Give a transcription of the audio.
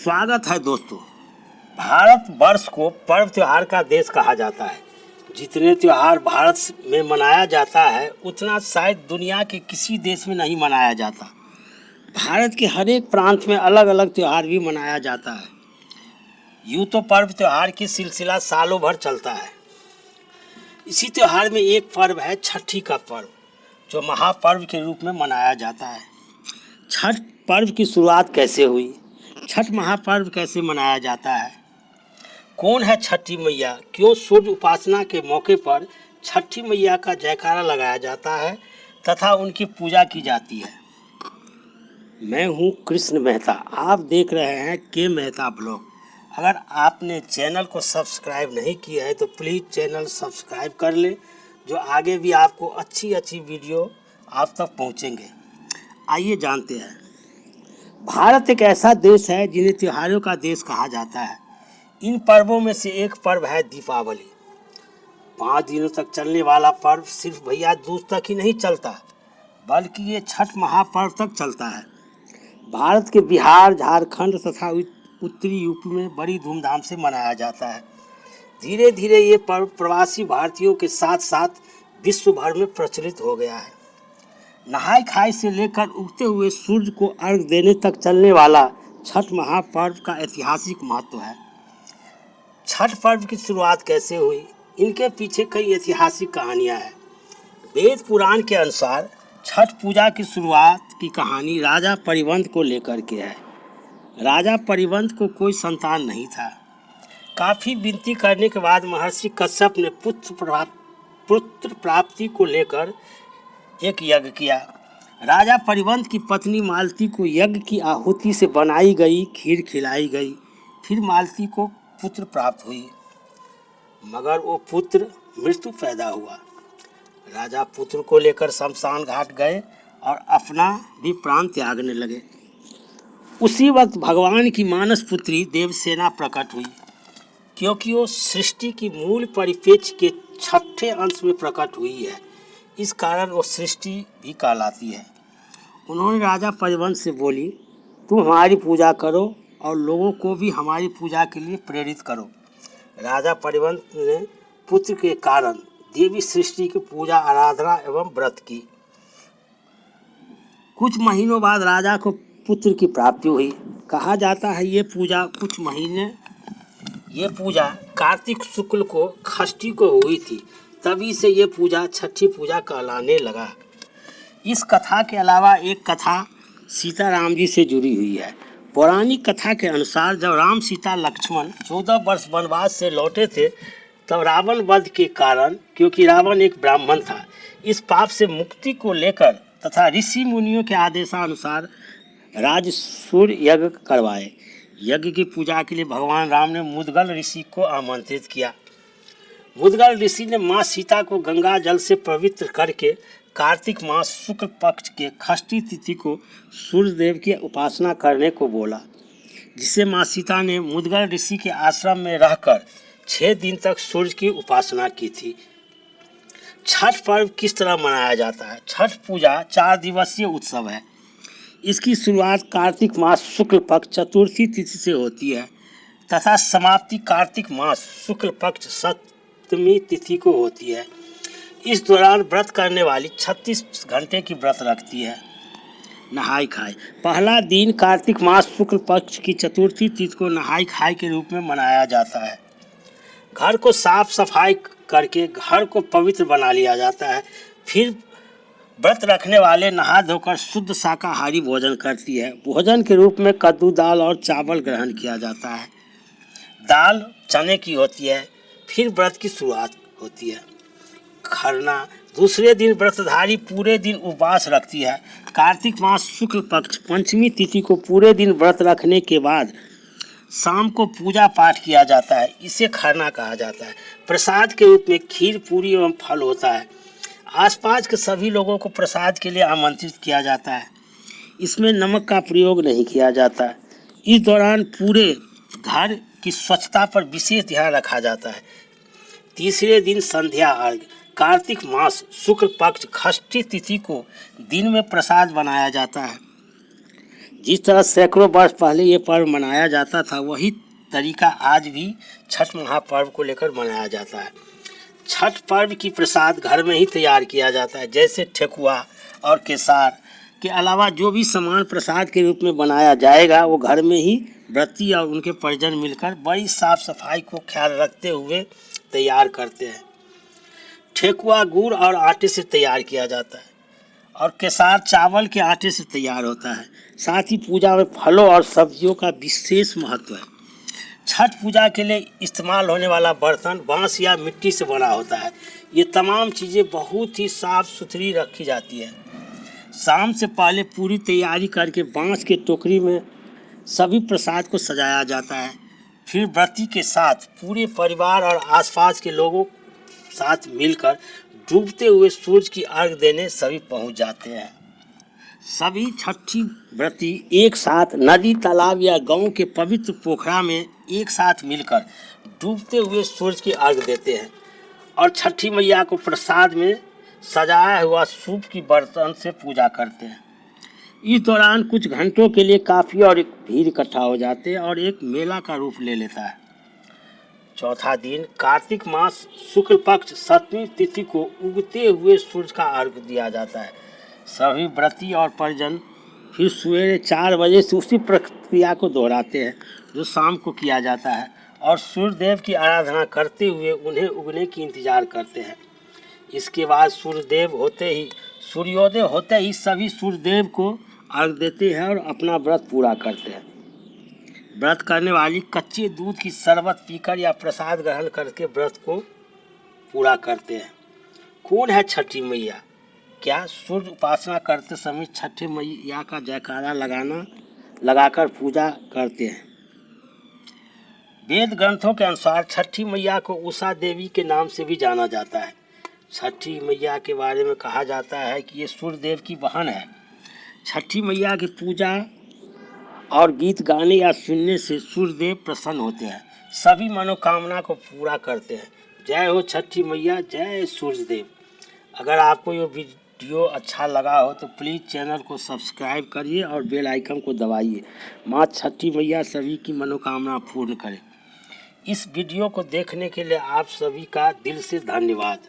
स्वागत है दोस्तों। भारत वर्ष को पर्व त्योहार का देश कहा जाता है। जितने त्योहार भारत में मनाया जाता है उतना शायद दुनिया के किसी देश में नहीं मनाया जाता। भारत के हर एक प्रांत में अलग अलग त्योहार भी मनाया जाता है। यूँ तो पर्व त्योहार की सिलसिला सालों भर चलता है। इसी त्योहार में एक पर्व है छठी का पर्व, जो महापर्व के रूप में मनाया जाता है। छठ पर्व की शुरुआत कैसे हुई, छठ महापर्व कैसे मनाया जाता है, कौन है छठी मैया, क्यों सूर्य उपासना के मौके पर छठी मैया का जयकारा लगाया जाता है तथा उनकी पूजा की जाती है। मैं हूं कृष्ण मेहता, आप देख रहे हैं के मेहता ब्लॉग। अगर आपने चैनल को सब्सक्राइब नहीं किया है तो प्लीज़ चैनल सब्सक्राइब कर ले, जो आगे भी आपको अच्छी अच्छी वीडियो आप तक पहुंचेंगे। आइए जानते हैं। भारत एक ऐसा देश है जिन्हें त्योहारों का देश कहा जाता है। इन पर्वों में से एक पर्व है दीपावली। 5 दिनों तक चलने वाला पर्व सिर्फ भैया दूज तक ही नहीं चलता, बल्कि ये छठ महापर्व तक चलता है। भारत के बिहार, झारखंड तथा उत्तरी यूपी में बड़ी धूमधाम से मनाया जाता है। धीरे धीरे ये पर्व प्रवासी भारतीयों के साथ साथ विश्व भर में प्रचलित हो गया है। नहाई खाई से लेकर उगते हुए सूर्य को अर्घ देने तक चलने वाला छठ महापर्व का ऐतिहासिक महत्व है। छठ पर्व की शुरुआत कैसे हुई, इनके पीछे कई ऐतिहासिक कहानियां हैं। वेद पुराण के अनुसार छठ पूजा की शुरुआत की कहानी राजा परिवंत को लेकर के है। राजा परिवंत को कोई संतान नहीं था। काफ़ी विनती करने के बाद महर्षि कश्यप ने पुत्र प्राप्ति को लेकर एक यज्ञ किया। राजा परिवंत की पत्नी मालती को यज्ञ की आहुति से बनाई गई खीर खिलाई गई। फिर मालती को पुत्र प्राप्त हुई, मगर वो पुत्र मृत्यु पैदा हुआ। राजा पुत्र को लेकर शमशान घाट गए और अपना भी प्राण त्यागने लगे। उसी वक्त भगवान की मानस पुत्री देवसेना प्रकट हुई, क्योंकि वो सृष्टि की मूल परिप्रेक्ष्य के छठे अंश में प्रकट हुई है। इस कारण वो सृष्टि भी कहलाती है। उन्होंने राजा परिवंत से बोली, तुम हमारी पूजा करो और लोगों को भी हमारी पूजा के लिए प्रेरित करो। राजा परिवंत ने पुत्र के कारण देवी सृष्टि की पूजा, आराधना एवं व्रत की। कुछ महीनों बाद राजा को पुत्र की प्राप्ति हुई। कहा जाता है ये पूजा कार्तिक शुक्ल को षष्ठी को हुई थी, तभी से ये पूजा छठी पूजा कहलाने लगा। इस कथा के अलावा एक कथा सीताराम जी से जुड़ी हुई है। पौराणिक कथा के अनुसार जब राम, सीता, लक्ष्मण 14 वर्ष वनवास से लौटे थे, तब रावण वध के कारण, क्योंकि रावण एक ब्राह्मण था, इस पाप से मुक्ति को लेकर तथा ऋषि मुनियों के आदेशानुसार राजसूय यज्ञ करवाए। यज्ञ की पूजा के लिए भगवान राम ने मुद्गल ऋषि को आमंत्रित किया। मुद्गल ऋषि ने माँ सीता को गंगा जल से पवित्र करके कार्तिक मास शुक्ल पक्ष के षष्ठी तिथि को सूर्यदेव की उपासना करने को बोला, जिसे माँ सीता ने मुद्गल ऋषि के आश्रम में रहकर 6 दिन तक सूर्य की उपासना की थी। छठ पर्व किस तरह मनाया जाता है? छठ पूजा 4 दिवसीय उत्सव है। इसकी शुरुआत कार्तिक मास शुक्ल पक्ष चतुर्थी तिथि से होती है तथा समाप्ति कार्तिक मास शुक्ल पक्ष सप्तमी तिथि को होती है। इस दौरान व्रत करने वाली 36 घंटे की व्रत रखती है। नहाई खाई, पहला दिन कार्तिक मास शुक्ल पक्ष की चतुर्थी तिथि को नहाई खाई के रूप में मनाया जाता है। घर को साफ सफाई करके घर को पवित्र बना लिया जाता है। फिर व्रत रखने वाले नहा धोकर शुद्ध शाकाहारी भोजन करती है। भोजन के रूप में कद्दू, दाल और चावल ग्रहण किया जाता है। दाल चने की होती है। फिर व्रत की शुरुआत होती है। खरना, दूसरे दिन व्रतधारी पूरे दिन उपवास रखती है। कार्तिक मास शुक्ल पक्ष पंचमी तिथि को पूरे दिन व्रत रखने के बाद शाम को पूजा पाठ किया जाता है। इसे खरना कहा जाता है। प्रसाद के रूप में खीर, पूरी एवं फल होता है। आसपास के सभी लोगों को प्रसाद के लिए आमंत्रित किया जाता है। इसमें नमक का प्रयोग नहीं किया जाता। इस दौरान पूरे घर की स्वच्छता पर विशेष ध्यान रखा जाता है। तीसरे दिन संध्या अर्घ, कार्तिक मास शुक्ल पक्ष षष्ठी तिथि को दिन में प्रसाद बनाया जाता है। जिस तरह सैकड़ों वर्ष पहले ये पर्व मनाया जाता था, वही तरीका आज भी छठ महापर्व को लेकर मनाया जाता है। छठ पर्व की प्रसाद घर में ही तैयार किया जाता है, जैसे ठेकुआ और केसार के अलावा जो भी सामान प्रसाद के रूप में बनाया जाएगा वो घर में ही व्रती और उनके परिजन मिलकर बड़ी साफ सफाई को ख्याल रखते हुए तैयार करते हैं। ठेकुआ गुड़ और आटे से तैयार किया जाता है और केसार चावल के आटे से तैयार होता है। साथ ही पूजा में फलों और सब्जियों का विशेष महत्व है। छठ पूजा के लिए इस्तेमाल होने वाला बर्तन बांस या मिट्टी से बना होता है। ये तमाम चीज़ें बहुत ही साफ सुथरी रखी जाती है। शाम से पहले पूरी तैयारी करके बांस के टोकरी में सभी प्रसाद को सजाया जाता है। फिर व्रती के साथ पूरे परिवार और आसपास के लोगों साथ मिलकर डूबते हुए सूरज की अर्घ देने सभी पहुंच जाते हैं। सभी छठी व्रती एक साथ नदी, तालाब या गांव के पवित्र पोखरा में एक साथ मिलकर डूबते हुए सूरज की अर्घ देते हैं और छठी मैया को प्रसाद में सजाया हुआ सूप की बर्तन से पूजा करते हैं। इस दौरान कुछ घंटों के लिए काफ़ी और भीड़ इकट्ठा हो जाते हैं और एक मेला का रूप ले लेता है। चौथा दिन कार्तिक मास शुक्ल पक्ष 7वीं तिथि को उगते हुए सूरज का अर्घ दिया जाता है। सभी व्रती और परिजन फिर सवेरे 4 बजे से उसी प्रक्रिया को दोहराते हैं जो शाम को किया जाता है और सूर्यदेव की आराधना करते हुए उन्हें उगने की इंतजार करते हैं। इसके बाद सूर्योदय होते ही सभी सूर्यदेव को अर्घ देते हैं और अपना व्रत पूरा करते हैं। व्रत करने वाली कच्चे दूध की शरबत पीकर या प्रसाद ग्रहण करके व्रत को पूरा करते हैं। कौन है छठी मैया? क्या सूर्य उपासना करते समय छठी मैया का जयकारा लगाकर पूजा करते हैं। वेद ग्रंथों के अनुसार छठी मैया को उषा देवी के नाम से भी जाना जाता है। छठी मैया के बारे में कहा जाता है कि ये सूर्यदेव की बहन है। छठी मैया की पूजा और गीत गाने या सुनने से सूर्यदेव प्रसन्न होते हैं, सभी मनोकामना को पूरा करते हैं। जय हो छठी मैया, जय सूर्यदेव। अगर आपको ये वीडियो अच्छा लगा हो तो प्लीज़ चैनल को सब्सक्राइब करिए और बेल आइकन को दबाइए। माँ छठी मैया सभी की मनोकामना पूर्ण करें। इस वीडियो को देखने के लिए आप सभी का दिल से धन्यवाद।